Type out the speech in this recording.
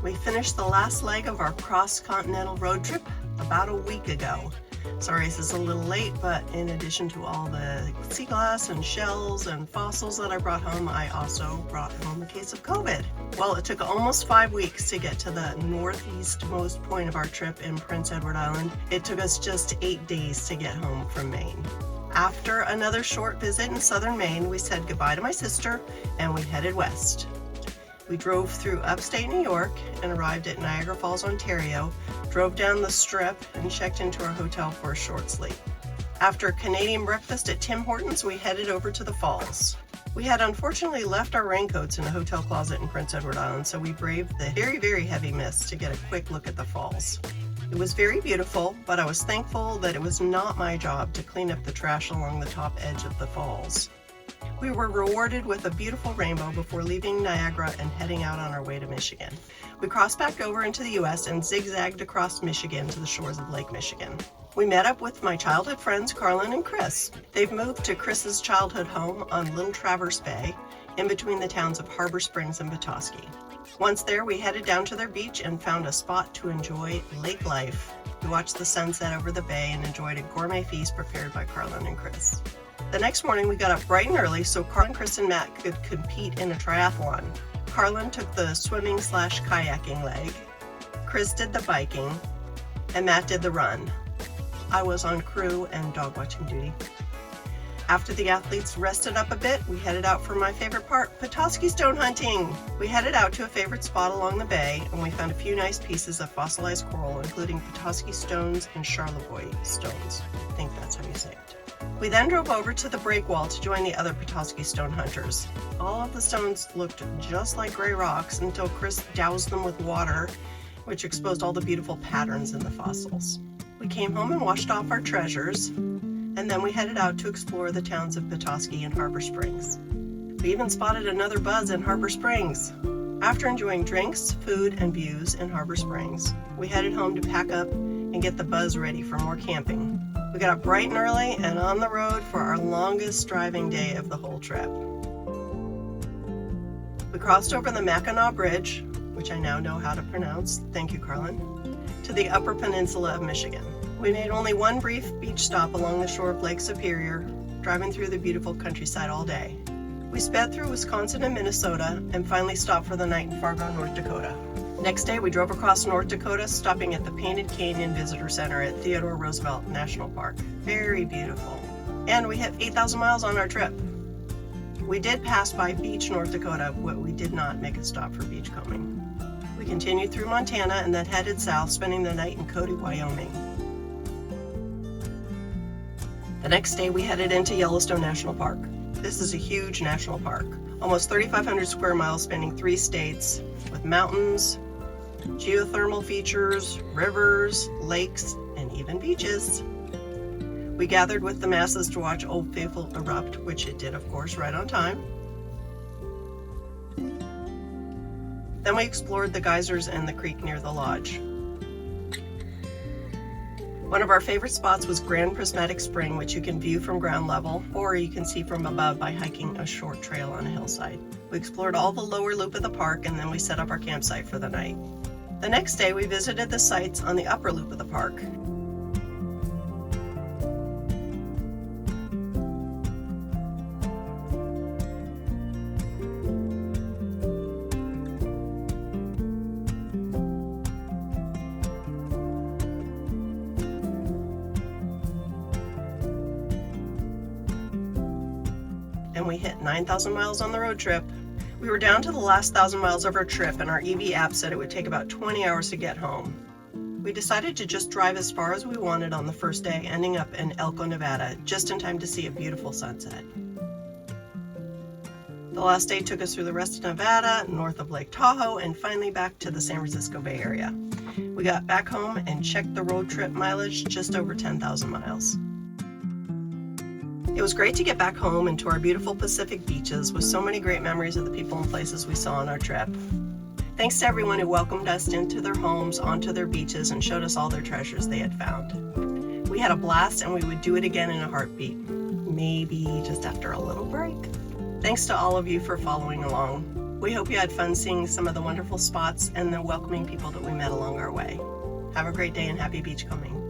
We finished the last leg of our Cross-Continental road trip about a week ago. Sorry this is a little late, but in addition to all the sea glass and shells and fossils that I brought home, I also brought home a case of COVID. Well, it took almost 5 weeks to get to the northeastmost point of our trip in Prince Edward Island. It took us just 8 days to get home from Maine. After another short visit in southern Maine, we said goodbye to my sister and we headed west. We drove through upstate New York and arrived at Niagara Falls, Ontario, drove down the Strip and checked into our hotel for a short sleep. After a Canadian breakfast at Tim Hortons, we headed over to the falls. We had unfortunately left our raincoats in a hotel closet in Prince Edward Island, so we braved the very, very heavy mist to get a quick look at the falls. It was very beautiful, but I was thankful that it was not my job to clean up the trash along the top edge of the falls. We were rewarded with a beautiful rainbow before leaving Niagara and heading out on our way to Michigan. We crossed back over into the US and zigzagged across Michigan to the shores of Lake Michigan. We met up with my childhood friends Carlin and Chris. They've moved to Chris's childhood home on Little Traverse Bay, in between the towns of Harbor Springs and Petoskey. Once there, we headed down to their beach and found a spot to enjoy lake life. We watched the sunset over the bay and enjoyed a gourmet feast prepared by Carlin and Chris. The next morning we got up bright and early so Carlin, Chris, and Matt could compete in a triathlon. Carlin took the swimming/kayaking leg, Chris did the biking, and Matt did the run. I was on crew and dog watching duty. After the athletes rested up a bit, we headed out for my favorite part, Petoskey stone hunting. We headed out to a favorite spot along the bay and we found a few nice pieces of fossilized coral, including Petoskey stones and Charlevoix stones. I think that's how you say it. We then drove over to the breakwall to join the other Petoskey stone hunters. All of the stones looked just like gray rocks until Chris doused them with water, which exposed all the beautiful patterns in the fossils. We came home and washed off our treasures, and then we headed out to explore the towns of Petoskey and Harbor Springs. We even spotted another buzz in Harbor Springs. After enjoying drinks, food, and views in Harbor Springs, we headed home to pack up and get the buzz ready for more camping. We got up bright and early and on the road for our longest driving day of the whole trip. We crossed over the Mackinac Bridge, which I now know how to pronounce, thank you Carlin, to the Upper Peninsula of Michigan. We made only one brief beach stop along the shore of Lake Superior, driving through the beautiful countryside all day. We sped through Wisconsin and Minnesota and finally stopped for the night in Fargo, North Dakota. Next day, we drove across North Dakota, stopping at the Painted Canyon Visitor Center at Theodore Roosevelt National Park. Very beautiful. And we hit 8,000 miles on our trip. We did pass by Beach, North Dakota, but we did not make a stop for beachcombing. We continued through Montana and then headed south, spending the night in Cody, Wyoming. The next day, we headed into Yellowstone National Park. This is a huge national park, almost 3,500 square miles spanning 3 states, with mountains, geothermal features, rivers, lakes, and even beaches. We gathered with the masses to watch Old Faithful erupt, which it did, of course, right on time. Then we explored the geysers and the creek near the lodge. One of our favorite spots was Grand Prismatic Spring, which you can view from ground level, or you can see from above by hiking a short trail on a hillside. We explored all the lower loop of the park and then we set up our campsite for the night. The next day we visited the sites on the upper loop of the park. And we hit 9,000 miles on the road trip. We were down to the last 1,000 miles of our trip and our EV app said it would take about 20 hours to get home. We decided to just drive as far as we wanted on the first day, ending up in Elko, Nevada, just in time to see a beautiful sunset. The last day took us through the rest of Nevada, north of Lake Tahoe, and finally back to the San Francisco Bay Area. We got back home and checked the road trip mileage, just over 10,000 miles. It was great to get back home and to our beautiful Pacific beaches with so many great memories of the people and places we saw on our trip. Thanks to everyone who welcomed us into their homes, onto their beaches, and showed us all their treasures they had found. We had a blast and we would do it again in a heartbeat, maybe just after a little break. Thanks to all of you for following along. We hope you had fun seeing some of the wonderful spots and the welcoming people that we met along our way. Have a great day and happy beachcombing.